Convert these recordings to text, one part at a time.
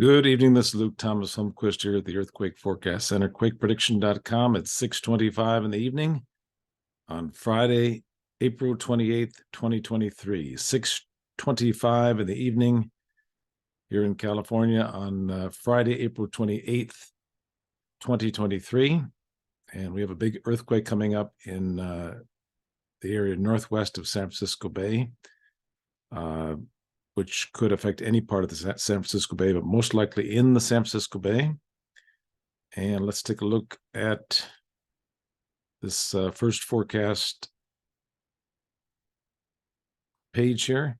Good evening. This is Luke Thomas Holmquist here at the Earthquake Forecast Center, quakeprediction.com at 6:25 in the evening on Friday, April 28th, 2023. 6:25 in the evening here in California on Friday, April 28th, 2023. And we have a big earthquake coming up in the area northwest of San Francisco Bay, which could affect any part of the San Francisco Bay, but most likely in the San Francisco Bay. And let's take a look at this first forecast page here.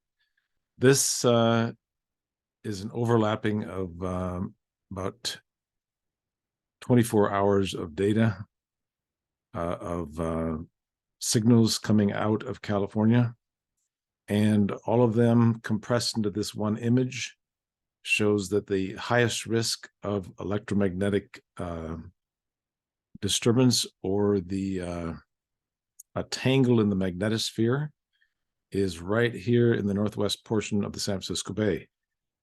This is an overlapping of about 24 hours of data of signals coming out of California. And all of them compressed into this one image shows that the highest risk of electromagnetic disturbance or a tangle in the magnetosphere is right here in the northwest portion of the San Francisco Bay.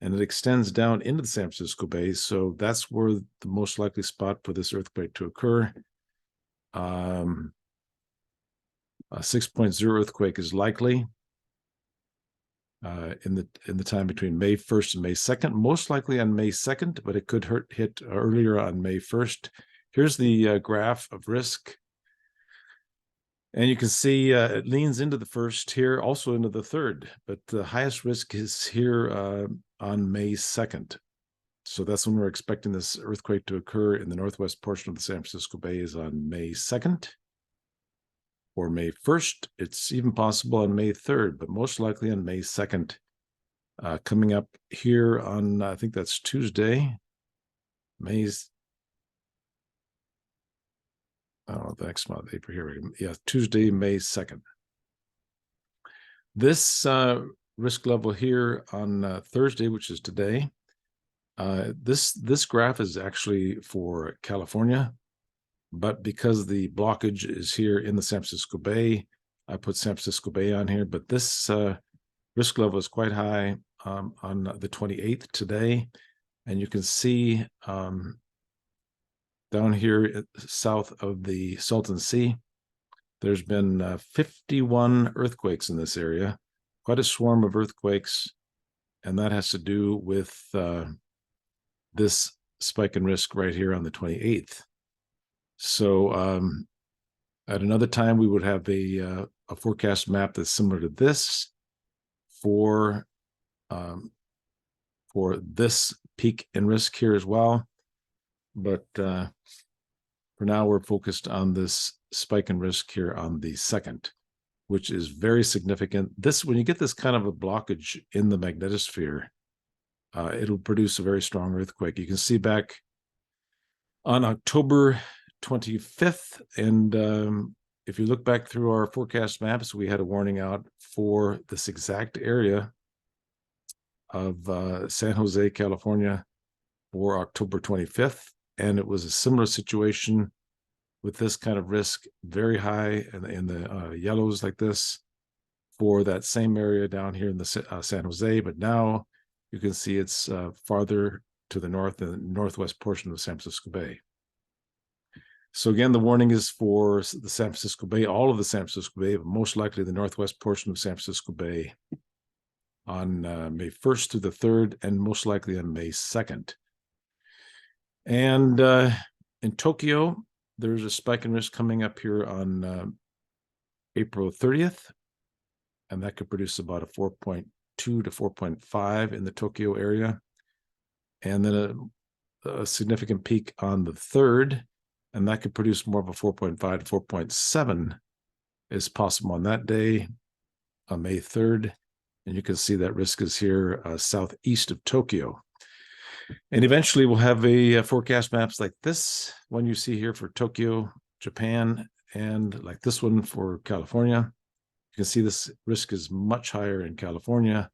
And it extends down into the San Francisco Bay. So that's where the most likely spot for this earthquake to occur. A 6.0 earthquake is likely. In the time between May 1st and May 2nd, most likely on May 2nd, but it could hit earlier on May 1st. Here's the graph of risk. And you can see it leans into the first here, also into the third, but the highest risk is here on May 2nd. So that's when we're expecting this earthquake to occur in the northwest portion of the San Francisco Bay is on May 2nd. Or May 1st. It's even possible on May 3rd, but most likely on May 2nd. Coming up here on, I think that's Tuesday, the next month, April, here we go. Yeah, Tuesday, May 2nd. This risk level here on Thursday, which is today, this graph is actually for California. But because the blockage is here in the San Francisco Bay, I put San Francisco Bay on here. But this risk level is quite high on the 28th today. And you can see down here south of the Salton Sea, there's been 51 earthquakes in this area, quite a swarm of earthquakes. And that has to do with this spike in risk right here on the 28th. So at another time, we would have a forecast map that's similar to this for this peak in risk here as well. But for now, we're focused on this spike in risk here on the 2nd, which is very significant. When you get this kind of a blockage in the magnetosphere, it'll produce a very strong earthquake. You can see back on October 25th. And if you look back through our forecast maps, we had a warning out for this exact area of San Jose, California for October 25th. And it was a similar situation with this kind of risk, very high in the yellows like this for that same area down here in the San Jose. But now you can see it's farther to the north in the northwest portion of the San Francisco Bay. So again, the warning is for the San Francisco Bay, all of the San Francisco Bay, but most likely the northwest portion of San Francisco Bay on May 1st through the 3rd, and most likely on May 2nd. And in Tokyo, there's a spike in risk coming up here on April 30th, and that could produce about a 4.2 to 4.5 in the Tokyo area. And then a significant peak on the 3rd, and that could produce more of a 4.5 to 4.7 is possible on that day, on May 3rd. And you can see that risk is here southeast of Tokyo. And eventually we'll have a forecast maps like this one you see here for Tokyo, Japan, and like this one for California. You can see this risk is much higher in California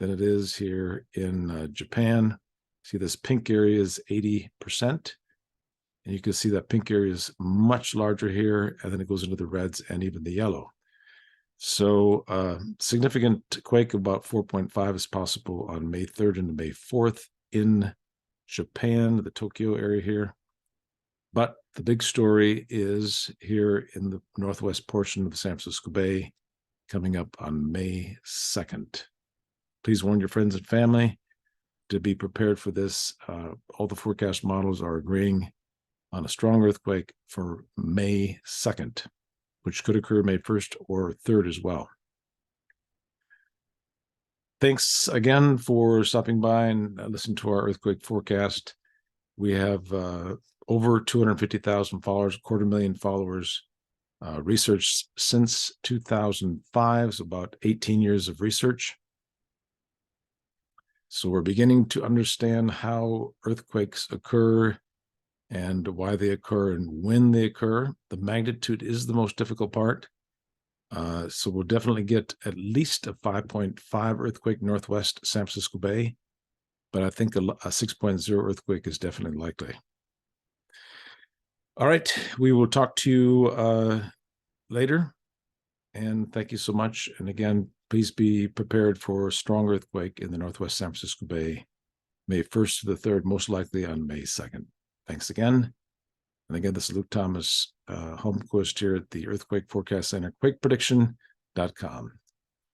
than it is here in Japan. See, this pink area is 80%. And you can see that pink area is much larger here, and then it goes into the reds and even the yellow. So significant quake of about 4.5 is possible on May 3rd and May 4th. in Japan, the Tokyo area here. But the big story is here in the northwest portion of the San Francisco Bay, coming up on May 2nd. Please warn your friends and family to be prepared for this. All the forecast models are agreeing on a strong earthquake for May 2nd, which could occur May 1st or 3rd as well. Thanks again for stopping by and listening to our earthquake forecast. We have over 250,000 followers, 250,000 followers, research since 2005, so about 18 years of research. So we're beginning to understand how earthquakes occur and why they occur and when they occur. The magnitude is the most difficult part. So we'll definitely get at least a 5.5 earthquake northwest San Francisco Bay, but I think a 6.0 earthquake is definitely likely. All right, we will talk to you later, and thank you so much. And again, please be prepared for a strong earthquake in the northwest San Francisco Bay, May 1st to the 3rd, most likely on May 2nd. Thanks again. And again, this is Luke Thomas, Holmquist here at the Earthquake Forecast Center, quakeprediction.com.